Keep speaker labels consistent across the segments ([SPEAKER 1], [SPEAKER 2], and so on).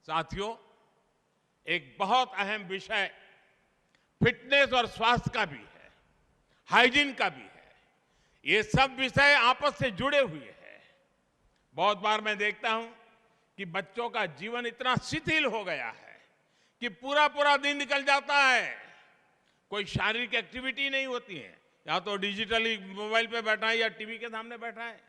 [SPEAKER 1] साथियों, एक बहुत अहम विषय फिटनेस और स्वास्थ्य का भी है, हाइजीन का भी है। ये सब विषय आपस से जुड़े हुए हैं। बहुत बार मैं देखता हूं कि बच्चों का जीवन इतना शिथिल हो गया है कि पूरा पूरा दिन निकल जाता है, कोई शारीरिक एक्टिविटी नहीं होती है, या तो डिजिटली मोबाइल पे बैठा है या टीवी के सामने बैठा है।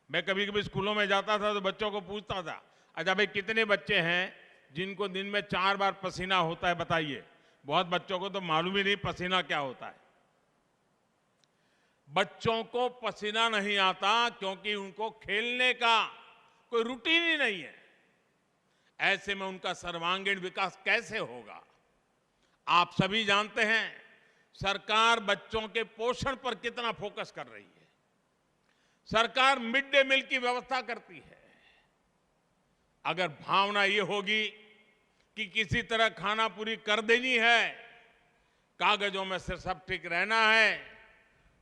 [SPEAKER 1] मैं कभी कभी स्कूलों में जाता था तो बच्चों को पूछता था, अच्छा भाई कितने बच्चे हैं जिनको दिन में 4 बार पसीना होता है, बताइए। बहुत बच्चों को तो मालूम ही नहीं पसीना क्या होता है। बच्चों को पसीना नहीं आता क्योंकि उनको खेलने का कोई रूटीन ही नहीं है। ऐसे में उनका सर्वांगीण विकास कैसे होगा? आप सभी जानते हैं सरकार बच्चों के पोषण पर कितना फोकस कर रही है। सरकार मिड डे मील की व्यवस्था करती है। अगर भावना ये होगी कि किसी तरह खाना पूरी कर देनी है, कागजों में से सब ठीक रहना है,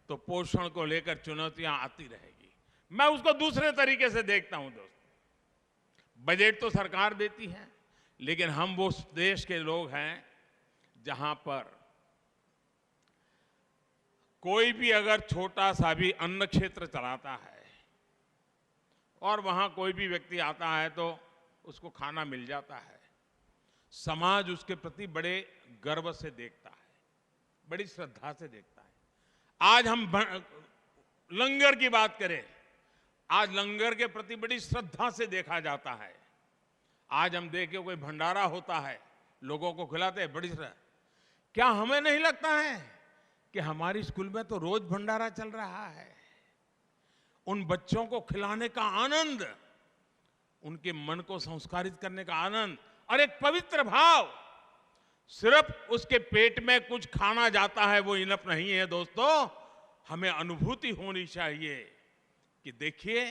[SPEAKER 1] तो पोषण को लेकर चुनौतियां आती रहेगी। मैं उसको दूसरे तरीके से देखता हूं दोस्तों। बजट तो सरकार देती है, लेकिन हम वो देश के लोग हैं जहां पर कोई भी अगर छोटा सा भी अन्न क्षेत्र चलाता है और वहां कोई भी व्यक्ति आता है तो उसको खाना मिल जाता है, समाज उसके प्रति बड़े गर्व से देखता है, बड़ी श्रद्धा से देखता है। आज हम लंगर की बात करें, आज लंगर के प्रति बड़ी श्रद्धा से देखा जाता है। आज हम देखें कोई भंडारा होता है, लोगों को खिलाते हैं, बड़ी श्रद्धा। क्या हमें नहीं लगता है कि हमारी स्कूल में तो रोज भंडारा चल रहा है? उन बच्चों को खिलाने का आनंद, उनके मन को संस्कारित करने का आनंद और एक पवित्र भाव, सिर्फ उसके पेट में कुछ खाना जाता है वो इनफ नहीं है दोस्तों। हमें अनुभूति होनी चाहिए कि देखिए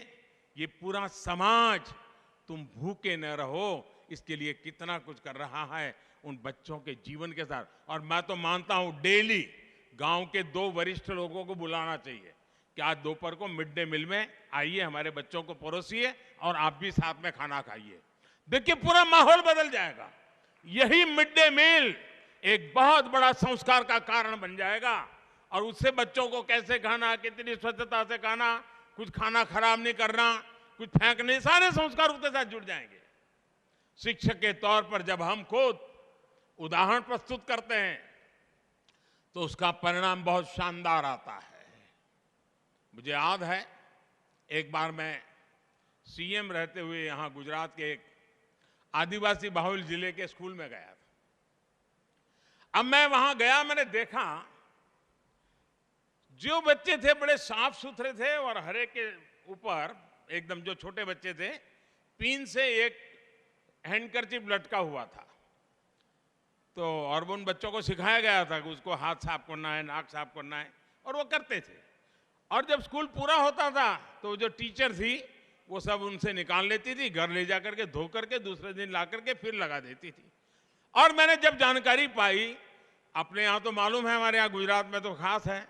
[SPEAKER 1] ये पूरा समाज, तुम भूखे न रहो इसके लिए कितना कुछ कर रहा है उन बच्चों के जीवन के साथ। और मैं तो मानता हूं डेली गांव के 2 वरिष्ठ लोगों को बुलाना चाहिए कि आज दोपहर को मिड डे मील में आइए, हमारे बच्चों को परोसिए और आप भी साथ में खाना खाइए। देखिए पूरा माहौल बदल जाएगा। यही मिड डे मील एक बहुत बड़ा संस्कार का कारण बन जाएगा। और उससे बच्चों को कैसे खाना, कितनी स्वच्छता से खाना, कुछ खाना खराब नहीं करना, कुछ फेंकने, सारे संस्कार उसके साथ जुड़ जाएंगे। शिक्षक के तौर पर जब हम खुद उदाहरण प्रस्तुत करते हैं तो उसका परिणाम बहुत शानदार आता है। मुझे याद है एक बार मैं सीएम रहते हुए यहां गुजरात के एक आदिवासी बाहुल जिले के स्कूल में गया था। अब मैं वहां गया, मैंने देखा जो बच्चे थे बड़े साफ सुथरे थे और हर एक के ऊपर एकदम, जो छोटे बच्चे थे, पिन से एक हैंडकरचिप लटका हुआ था। तो और उन बच्चों को सिखाया गया था कि उसको हाथ साफ करना है, नाक साफ करना है, और वो करते थे। और जब स्कूल पूरा होता था तो जो टीचर थी वो सब उनसे निकाल लेती थी, घर ले जा करके धो करके दूसरे दिन ला करके फिर लगा देती थी। और मैंने जब जानकारी पाई, अपने यहाँ तो मालूम है, हमारे यहाँ गुजरात में तो खास है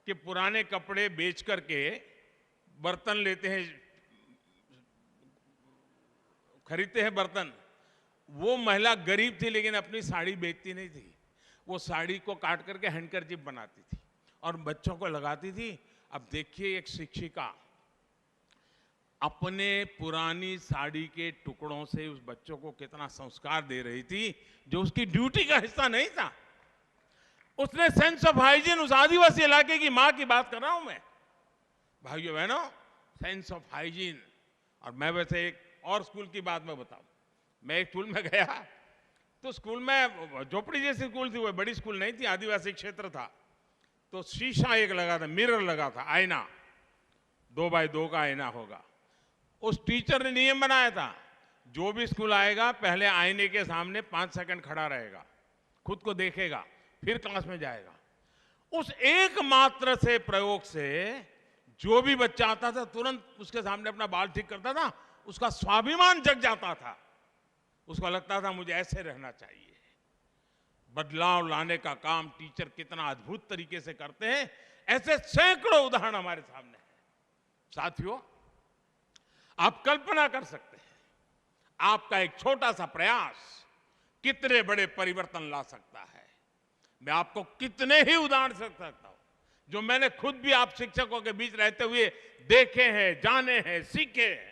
[SPEAKER 1] कि पुराने कपड़े बेच करके बर्तन लेते हैं, खरीदते हैं बर्तन। वो महिला गरीब थी लेकिन अपनी साड़ी बेचती नहीं थी, वो साड़ी को काट करके हैंडकरचिप बनाती थी और बच्चों को लगाती थी। अब देखिए एक शिक्षिका अपने पुरानी साड़ी के टुकड़ों से उस बच्चों को कितना संस्कार दे रही थी, जो उसकी ड्यूटी का हिस्सा नहीं था। उसने सेंस ऑफ हाइजीन, उस आदिवासी इलाके की मां की बात कर रहा हूं मैं, भाइयों बहनों, सेंस ऑफ हाइजीन। और मैं वैसे एक और स्कूल की बात मैं बताऊं, मैं एक स्कूल में गया तो स्कूल में झोपड़ी जैसी स्कूल थी, वो बड़ी स्कूल नहीं थी, आदिवासी क्षेत्र था। तो शीशा एक लगा था, मिरर लगा था, आईना, 2 बाय 2 का आईना होगा। उस टीचर ने नियम बनाया था, जो भी स्कूल आएगा पहले आईने के सामने 5 सेकंड खड़ा रहेगा, खुद को देखेगा, फिर क्लास में जाएगा। उस एकमात्र से प्रयोग से जो भी बच्चा आता था तुरंत उसके सामने अपना बाल ठीक करता था, उसका स्वाभिमान जग जाता था, उसको लगता था मुझे ऐसे रहना चाहिए। बदलाव लाने का काम टीचर कितना अद्भुत तरीके से करते हैं, ऐसे सैकड़ों उदाहरण हमारे सामने हैं। साथियों, आप कल्पना कर सकते हैं आपका एक छोटा सा प्रयास कितने बड़े परिवर्तन ला सकता है। मैं आपको कितने ही उदाहरण दे सकता हूं जो मैंने खुद भी आप शिक्षकों के बीच रहते हुए देखे हैं, जाने हैं, सीखे हैं।